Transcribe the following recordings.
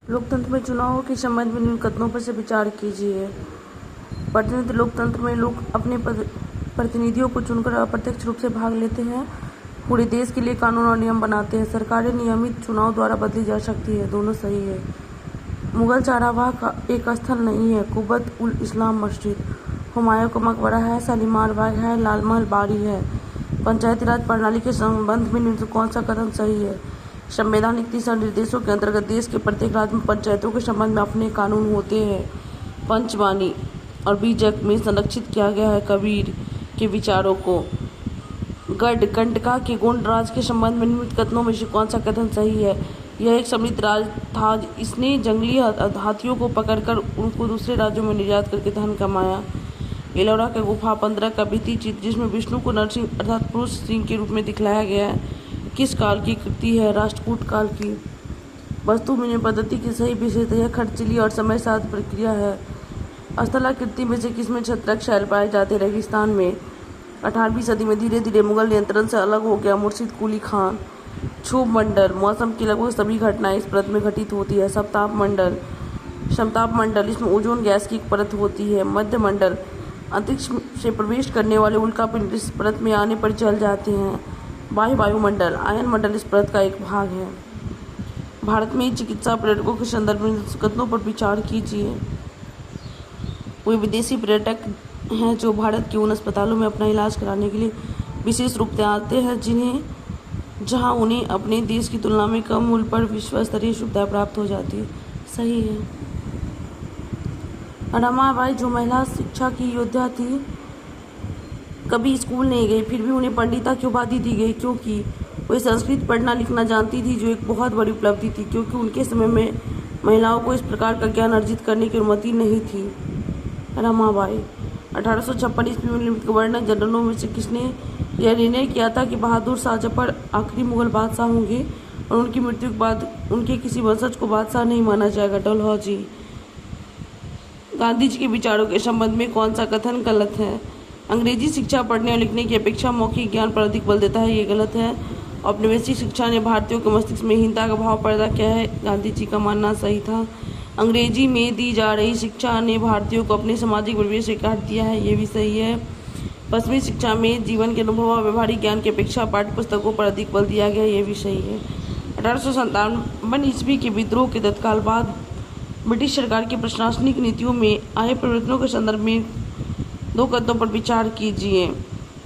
लोकतंत्र में चुनावों के संबंध में निम्न कथनों पर से विचार कीजिए। प्रतिनिधि लोकतंत्र में लोग अपने प्रतिनिधियों को चुनकर अप्रत्यक्ष रूप से भाग लेते हैं, पूरे देश के लिए कानून और नियम बनाते हैं। सरकारें नियमित चुनाव द्वारा बदली जा सकती है, दोनों सही है। मुगल चरागाह का एक स्थल नहीं है, कुब्बत उल इस्लाम मस्जिद, हुमायूं का मकबरा है, शालीमार बाग है, लाल महल बाड़ी है। पंचायती राज प्रणाली के संबंध में निम्न कौन सा कथन सही है? संवैधानिक दिशा निर्देशों के अंतर्गत देश के प्रत्येक राज्य में पंचायतों के संबंध में अपने कानून होते हैं। पंचवाणी और बीजक में संरक्षित किया गया है कबीर के विचारों को। गढ़ कंटका के गोंड राज के संबंध में निम्न कथनों में से कौन सा कथन सही है? यह एक समृद्ध राज था, इसने जंगली हाथियों को पकड़कर उनको दूसरे राज्यों में निर्यात करके धन कमाया। एलोरा का गुफा 15 का भित्ति चित्र जिसमें विष्णु को नरसिंह अर्थात पुरुष सिंह के रूप में दिखलाया गया है, किस काल की कृति है? राष्ट्रकूट काल की। वस्तु मिलने पद्धति की सही विशेषता यह खर्चीली और समय साध प्रक्रिया है। स्थलाकृति में से किसमें छत्रक शैल पाए जाते? रेगिस्तान में। 18वीं सदी में धीरे धीरे मुगल नियंत्रण से अलग हो गया मुर्शिद कुली खान। क्षोभ मंडल, मौसम की लगभग सभी घटनाएं इस परत में घटित होती है। सप्ताप मंडल, समताप मंडल, इसमें ओजोन गैस की एक परत होती है। मध्य मंडल, अंतरिक्ष से प्रवेश करने वाले उल्कापिंड इस परत में आने पर जल जाते हैं। बाह्य वायुमंडल, आयन मंडल इस परत का एक भाग है। भारत में चिकित्सा पर्यटकों के संदर्भ में कथनों पर विचार कीजिए। वे विदेशी पर्यटक हैं जो भारत के उन अस्पतालों में अपना इलाज कराने के लिए विशेष रूप से आते हैं जहां उन्हें अपने देश की तुलना में कम मूल्य पर विश्व स्तरीय सुविधा प्राप्त हो जाती है। सही है। रमाबाई जो महिला शिक्षा की योद्धा थी, कभी स्कूल नहीं गई, फिर भी उन्हें पंडिता की उपाधि दी गई क्योंकि वे संस्कृत पढ़ना लिखना जानती थी, जो एक बहुत बड़ी उपलब्धि थी क्योंकि उनके समय में महिलाओं को इस प्रकार का ज्ञान अर्जित करने की अनुमति नहीं थी। रमाबाई। 1856 ईस्वी में निम्नलिखित गवर्नर जनरलों में से किसने यह निर्णय किया था कि बहादुर शाह जफर आखिरी मुगल बादशाह होंगे और उनकी मृत्यु के बाद उनके किसी वंशज को बादशाह नहीं माना जाएगा? डलहौजी। गांधी जी के विचारों के संबंध में कौन सा कथन गलत है? अंग्रेजी शिक्षा पढ़ने और लिखने की अपेक्षा मौखिक ज्ञान पर अधिक बल देता है, ये गलत है। औपनिवेशिक शिक्षा ने भारतीयों के मस्तिष्क में हीनता का भाव पैदा किया है, गांधी जी का मानना सही था। अंग्रेजी में दी जा रही शिक्षा ने भारतीयों को अपने सामाजिक परिवेश से काट दिया है, ये भी सही है। पश्चिमी शिक्षा में जीवन के अनुभव और व्यवहारिक ज्ञान की अपेक्षा पाठ्य पुस्तकों पर अधिक बल दिया गया, ये भी सही है। 1857 ईस्वी के विद्रोह के तत्काल बाद ब्रिटिश सरकार की प्रशासनिक नीतियों में आए परिवर्तनों के संदर्भ में दो कथनों पर विचार कीजिए।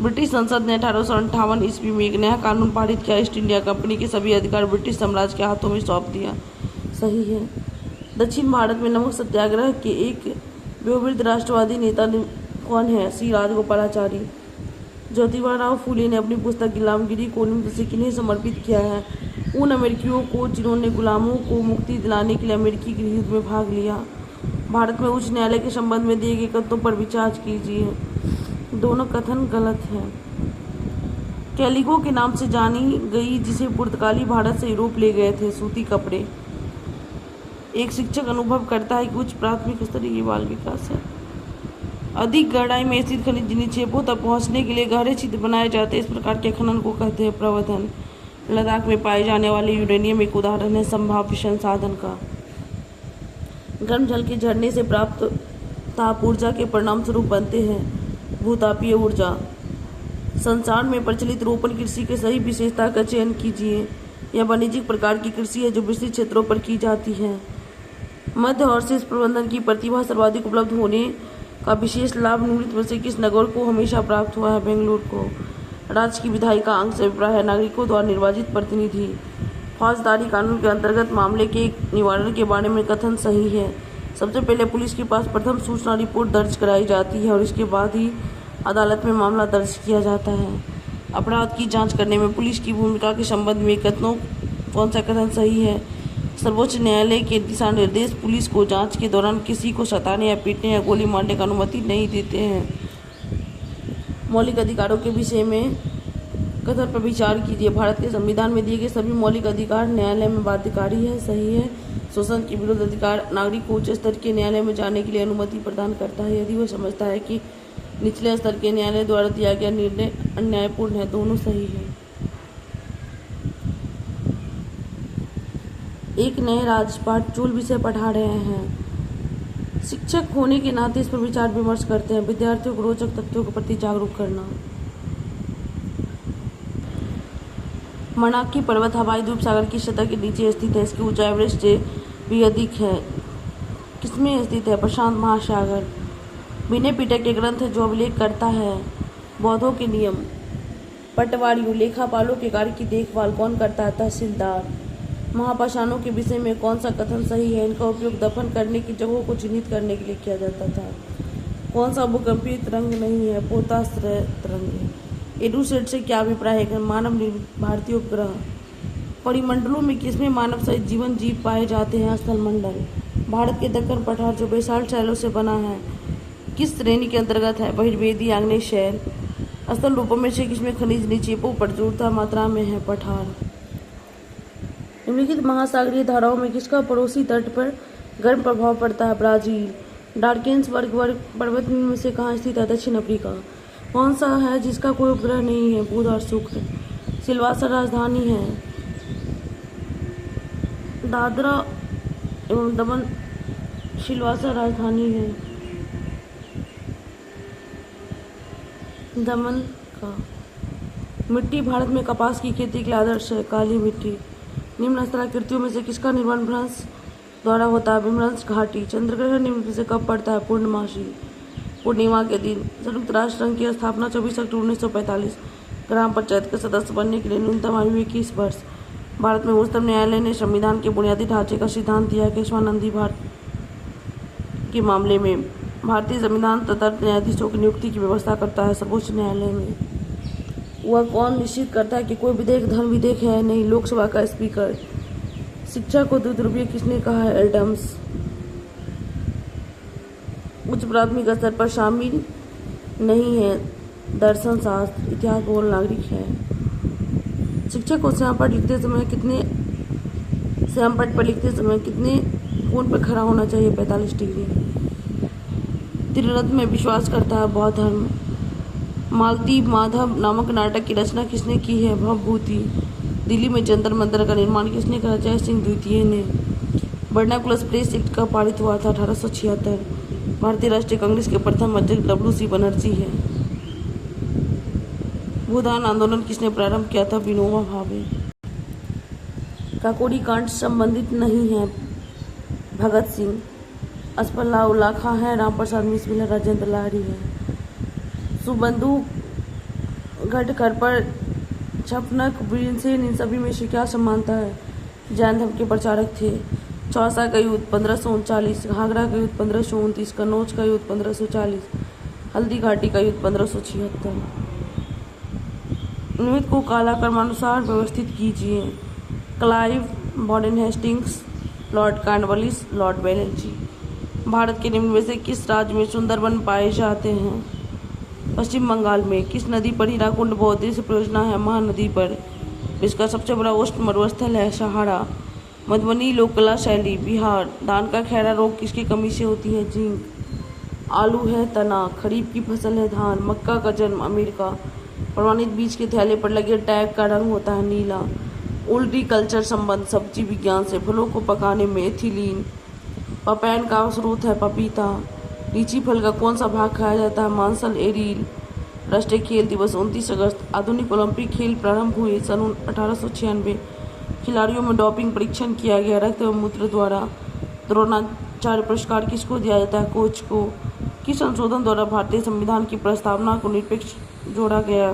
ब्रिटिश संसद ने 1858 ईस्वी में एक नया कानून पारित किया, ईस्ट इंडिया कंपनी के सभी अधिकार ब्रिटिश साम्राज्य के हाथों में सौंप दिया। सही है। दक्षिण भारत में नमक सत्याग्रह के एक विविध राष्ट्रवादी नेता कौन है? सी राजगोपालाचारी। ज्योतिबा फूले ने अपनी पुस्तक गुलामगिरी को निम्न से किन्हें समर्पित किया है? उन अमेरिकियों को जिन्होंने गुलामों को मुक्ति दिलाने के लिए अमेरिकी गृह युद्ध में भाग लिया। भारत में उच्च न्यायालय के संबंध में दिए गए कथनों पर विचार कीजिए। दोनों कथन गलत हैं। कैलिको के नाम से जानी गई जिसे पुर्तगाली भारत से यूरोप ले गए थे, सूती कपड़े। एक शिक्षक अनुभव करता है कि उच्च प्राथमिक स्तरीय बाल विकास है। अधिक गहराई में स्थित खनिज निक्षेपों तक पहुंचने के लिए गहरे छिद्र बनाए जाते हैं, इस प्रकार के खनन को कहते हैं प्रवर्धन। लद्दाख में पाए जाने वाले यूरेनियम एक उदाहरण है संभाव्य संसाधन का। गर्म जल के झरने से प्राप्त ताप ऊर्जा के परिणाम स्वरूप बनते हैं भूतापीय ऊर्जा। संसार में प्रचलित रोपण कृषि के सही विशेषता का चयन कीजिए। यह वाणिज्यिक प्रकार की कृषि है जो विस्तृत क्षेत्रों पर की जाती है। मध्य और शीर्ष प्रबंधन की प्रतिभा सर्वाधिक उपलब्ध होने का विशेष लाभ निम्नलिखित में से किस नगर को हमेशा प्राप्त हुआ है? बेंगलुरु को। राज्य की विधायी का अंग से अभिप्राय है नागरिकों द्वारा निर्वाचित प्रतिनिधि। फौजदारी कानून के अंतर्गत मामले के निवारण के बारे में कथन सही है। सबसे पहले पुलिस के पास प्रथम सूचना रिपोर्ट दर्ज कराई जाती है और इसके बाद ही अदालत में मामला दर्ज किया जाता है। अपराध की जांच करने में पुलिस की भूमिका के संबंध में कथनों कौन सा कथन सही है? सर्वोच्च न्यायालय के दिशा निर्देश पुलिस को जांच के दौरान किसी को सताने या पीटने या गोली मारने की अनुमति नहीं देते हैं। मौलिक अधिकारों के विषय में कथन पर विचार कीजिए। भारत के संविधान में दिए गए सभी मौलिक अधिकार न्यायालय में बाध्यकारी है, सही है। शोषण के विरुद्ध अधिकार नागरिक को उच्च स्तर के न्यायालय में जाने के लिए अनुमति प्रदान करता है यदि वह समझता है कि निचले स्तर के न्यायालय द्वारा दिया गया निर्णय अन्यायपूर्ण है, दोनों सही है। एक नए राजपाट चूल विषय पढ़ा रहे हैं। शिक्षक होने के नाते इस पर विचार विमर्श करते हैं। विद्यार्थियों को रोचक तथ्यों के प्रति जागरूक करना। मनाक्की पर्वत हवाई द्वीप सागर की सतह के नीचे स्थित है। इसकी ऊंचाई एवरेस्ट से भी अधिक है। किसमें स्थित है? प्रशांत महासागर। विनय पिटक के ग्रंथ जो अभिलेख करता है बौद्धों के नियम। पटवारियों लेखापालों के कार्य की देखभाल कौन करता है? तहसीलदार। महापाषाणों के विषय में कौन सा कथन सही है? इनका उपयोग दफन करने की जगहों को चिन्हित करने के लिए किया जाता था। कौन सा भूकंपीय तरंग नहीं है? पोताश्रय तरंग। एडुसेट से क्या अभिप्राय है? मानव निर्मित भारतीय उपग्रह। परिमंडलों में किसमें मानव सहित जीवन जीव पाए जाते हैं? स्थल मंडल। भारत के दक्कन पठार जो बेसाल्ट शैलों से बना है किस श्रेणी के अंतर्गत है? बहिर्वेदी आग्नेय शैल। स्थल रूपों में से किसमें खनिज निक्षेपों प्रचुरता मात्रा में है? पठार। निम्नलिखित महासागरीय धाराओं में किसका पड़ोसी तट पर गर्म प्रभाव पड़ता है? ब्राजील। डार्केन्सबर्ग पर्वत में से कहाँ स्थित है? दक्षिण अफ्रीका। कौन सा है जिसका कोई उपग्रह नहीं है? बुध और शुक्र। सिलवासा राजधानी है? दादरा एवं दमन सिलवासा राजधानी है दमन का। मिट्टी भारत में कपास की खेती के लिए आदर्श है? काली मिट्टी। निम्न स्थलाकृतियों में से किसका निर्माण भ्रंश द्वारा होता है? विमृश घाटी। चंद्रग्रहण निम्न में से कब पड़ता है? पूर्णमासी पूर्णिमा के दिन। संयुक्त राष्ट्र संघ की स्थापना 24 अक्टूबर 1945। ग्राम पंचायत के सदस्य बनने के लिए न्यूनतम आयु 21 वर्ष। भारत में उच्चतम न्यायालय ने संविधान के बुनियादी ढांचे का सिद्धांत दिया है। केशवानंदी भारत के मामले में भारतीय संविधान तथा न्यायाधीशों की नियुक्ति की व्यवस्था करता है। सर्वोच्च न्यायालय में वह कौन निश्चित करता है कि कोई विधेयक धर्म विधेयक है? नहीं, लोकसभा का स्पीकर। शिक्षा को द्विध्रुवीय किसने कहा है? एडम्स। उच्च प्राथमिक स्तर पर शामिल नहीं है दर्शन शास्त्र, इतिहास, भूगोल, नागरिक है। शिक्षक को श्यामपट्ट पर लिखते समय कितने कोण पर खड़ा होना चाहिए? 45 डिग्री। त्रिरत्न में विश्वास करता है बौद्ध धर्म। मालती माधव नामक नाटक की रचना किसने की है? भवभूति। दिल्ली में जंतर मंतर का निर्माण किसने करा? जय सिंह द्वितीय ने। वर्नाकुलर प्रेस एक्ट कब पारित हुआ था? 1876। भारतीय राष्ट्रीय कांग्रेस के प्रथम अध्यक्ष WC बनर्जी है। भूदान आंदोलन किसने प्रारंभ किया था? विनोबा भावे। काकोरी कांड संबंधित नहीं है? भगत सिंह। असफल्ला उल्लाखा है? रामप्रसाद मिश्र है? राजेंद्र लाहिड़ी है। सुबंधु घटकर पर छपनक वीरसेन इन सभी में से क्या समानता है? जैन धर्म के प्रचारक थे। चौसा का युद्ध 1539, घाघरा का युद्ध 1529, कन्नौज का युद्ध 1540, हल्दी घाटी का युद्ध 1576। निमित्त को काला क्रमानुसार व्यवस्थित कीजिए। क्लाइव, बॉडेन हेस्टिंग्स, लॉर्ड कॉर्नवालिस, लॉर्ड वेलेंसी। भारत के निम्न में से किस राज्य में सुंदरवन पाए जाते हैं? पश्चिम बंगाल में। किस नदी पर हीराकुंड बहुउद्देश्य परियोजना है? महानदी पर। विश्व का सबसे बड़ा उष्ण मरुस्थल है? सहारा। मधुबनी लोक कला शैली, बिहार। धान का खैरा रोग किसकी कमी से होती है? जिंक। आलू है तना। खरीफ की फसल है धान। मक्का का जन्म अमेरिका। प्रमाणित बीज के थैले पर लगे टैग का रंग होता है नीला। ओल्ट्रीकल्चर संबंध सब्जी विज्ञान से। फलों को पकाने में एथिलीन। पपैन का स्रोत है पपीता। लीची फल का कौन सा भाग खाया जाता है? मांसल एरील। राष्ट्रीय खेल दिवस 29 अगस्त। आधुनिक ओलंपिक खेल प्रारंभ हुए सन 1896। खिलाड़ियों में डोपिंग परीक्षण किया गया। रक्त एवं मूत्र द्वारा। द्रोणाचार्य पुरस्कार किसको दिया जाता है? कोच को। किस संशोधन द्वारा भारतीय संविधान की प्रस्तावना को निरपेक्ष जोड़ा गया?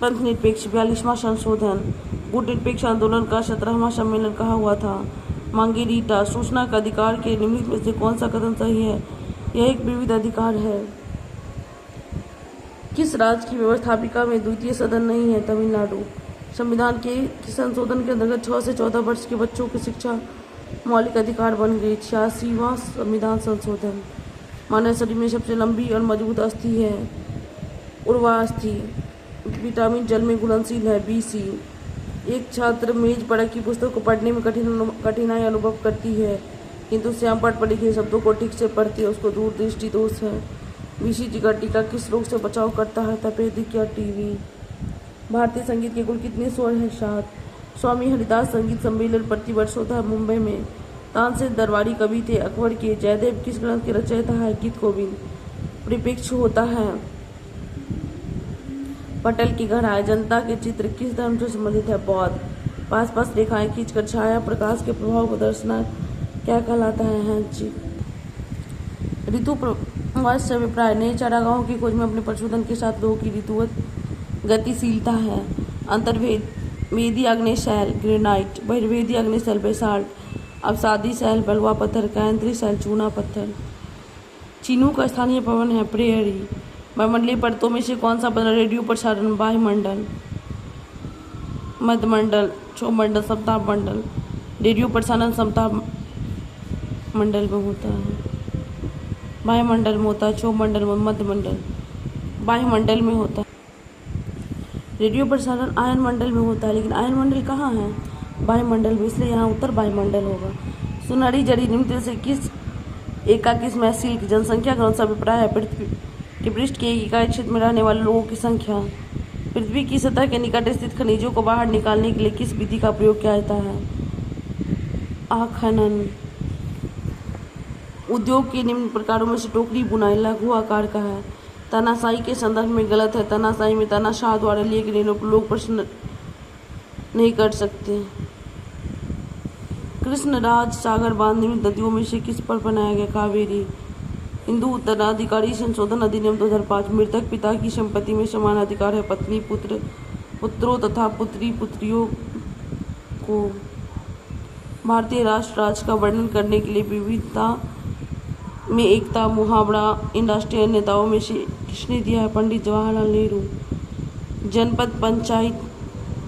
पंथ निरपेक्ष। 42वां संशोधन। गुट निरपेक्ष आंदोलन का 17वां सम्मेलन कहाँ हुआ था? मांगेरीटा। सूचना का अधिकार के निम्नलिखित में से कौन सा कथन सही है? यह एक विविध अधिकार है। किस राज्य की व्यवस्थापिका में द्वितीय सदन नहीं है? तमिलनाडु। संविधान के किस संशोधन के अंतर्गत 6 से 14 वर्ष के बच्चों की शिक्षा मौलिक अधिकार बन गई? 86वां संविधान संशोधन। मानव शरीर में सबसे लंबी और मजबूत अस्थि है उर्वा अस्थि। विटामिन जल में घुलनशील है BC। एक छात्र मेज पढ़ा की पुस्तक को पढ़ने में कठिनाई अनुभव करती है, किंतु श्यामपट्ट पर लिखे शब्दों को ठीक से पढ़ती है, उसको दूरदृष्टि दोष है। बीसीजी का टीका किस रोग से बचाव करता है? तपेदिक या टीबी? भारतीय संगीत के कुल कितने स्वर हैं? 7। स्वामी हरिदास संगीत सम्मेलन प्रतिवर्ष होता है मुंबई में। तानसेन दरबारी कवि थे अकबर के। जयदेव किस ग्रंथ के रचयिता है? गीत गोविंद। परिप्रेक्ष्य होता है पटल की गहराई। जनता के चित्र किस धर्म से संबंधित है? बौद्ध। पास पास रेखाएं खींचकर छाया प्रकाश के प्रभाव को दर्शना क्या कहलाता है? जी। ऋतु प्रवास से अभिप्राय। नए चारागाहों की खोज में अपने पशुधन के साथ लोगों की ऋतुवत गतिशीलता है। अंतर्वेदी आग्नेय शैल ग्रेनाइट, बहिर्वेदी आग्नेय शैल बेसाल्ट, अवसादी शैल बलुआ पत्थर, कैंत्री शैल चूना पत्थर। चीनू का स्थानीय पवन है प्रेयरी। वायुमंडलीय परतों में से कौन सा बदल रेडियो प्रसारण? वायुमंडल, मध्यमंडल, क्षोभमंडल, समताप मंडल। रेडियो प्रसारण समताप मंडल में होता है, वायुमंडल में होता है, क्षोभमंडल में, मध्यमंडल वायुमंडल में होता है। रेडियो प्रसारण आयन मंडल में होता है, लेकिन आयन मंडल कहाँ है? वायुमंडल में, इसलिए यहाँ उत्तर वायुमंडल होगा। सुनहरी जड़ी निम्न से किस एका किस में सिल्क? जनसंख्या का अनुसार अभिप्राय है पृथ्वी के पृष्ठ के एक इकाई क्षेत्र में रहने वाले लोगों की संख्या। पृथ्वी की सतह के निकट स्थित खनिजों को बाहर निकालने के लिए किस विधि का प्रयोग किया जाता है? आखनन। उद्योग के निम्न प्रकारों में से टोकरी बुनाई लघु आकार का है। तानाशाही के संदर्भ में गलत है। तानाशाही में तानाशाह द्वारा लिए गए निर्णयों पर लोग प्रश्न नहीं कर सकते। कृष्णराज सागर बांध निम्न नदियों में से किस पर बनाया गया? कावेरी। हिंदू उत्तराधिकारी संशोधन अधिनियम 2005। मृतक पिता की संपत्ति में समान अधिकार है पत्नी, पुत्र, पुत्रों तथा पुत्री पुत्रियों को। भारतीय राष्ट्र राज्य का वर्णन करने के लिए विविधता में एकता मुहावरा इन राष्ट्रीय नेताओं में से किसने दिया है? पंडित जवाहरलाल नेहरू। जनपद पंचायत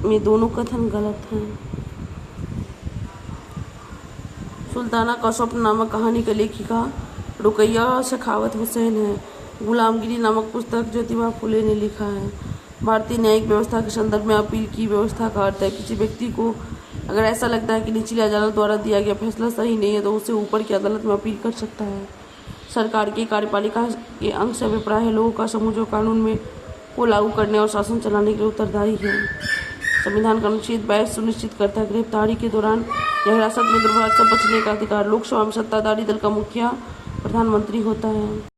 में दोनों कथन गलत हैं। सुल्ताना का स्वप्न नामक कहानी का लेखिका रुकैया सखावत हुसैन है। गुलामगिरी नामक पुस्तक ज्योतिबा फुले ने लिखा है। भारतीय न्यायिक व्यवस्था के संदर्भ में अपील की व्यवस्था का अर्थ है किसी व्यक्ति को अगर ऐसा लगता है कि निचली अदालत द्वारा दिया गया फैसला सही नहीं है तो उसे ऊपर की अदालत में अपील कर सकता है। सरकार की कार्यपालिका के अंग से अभिप्राय है लोगों का समूह जो कानून में को लागू करने और शासन चलाने के लिए उत्तरदायी है। संविधान का अनुच्छेद 22 सुनिश्चित करता है गिरफ्तारी के दौरान या हिरासत में दुर्व्यवहार से बचने का अधिकार। लोकसभा में सत्ताधारी दल का मुखिया प्रधानमंत्री होता है।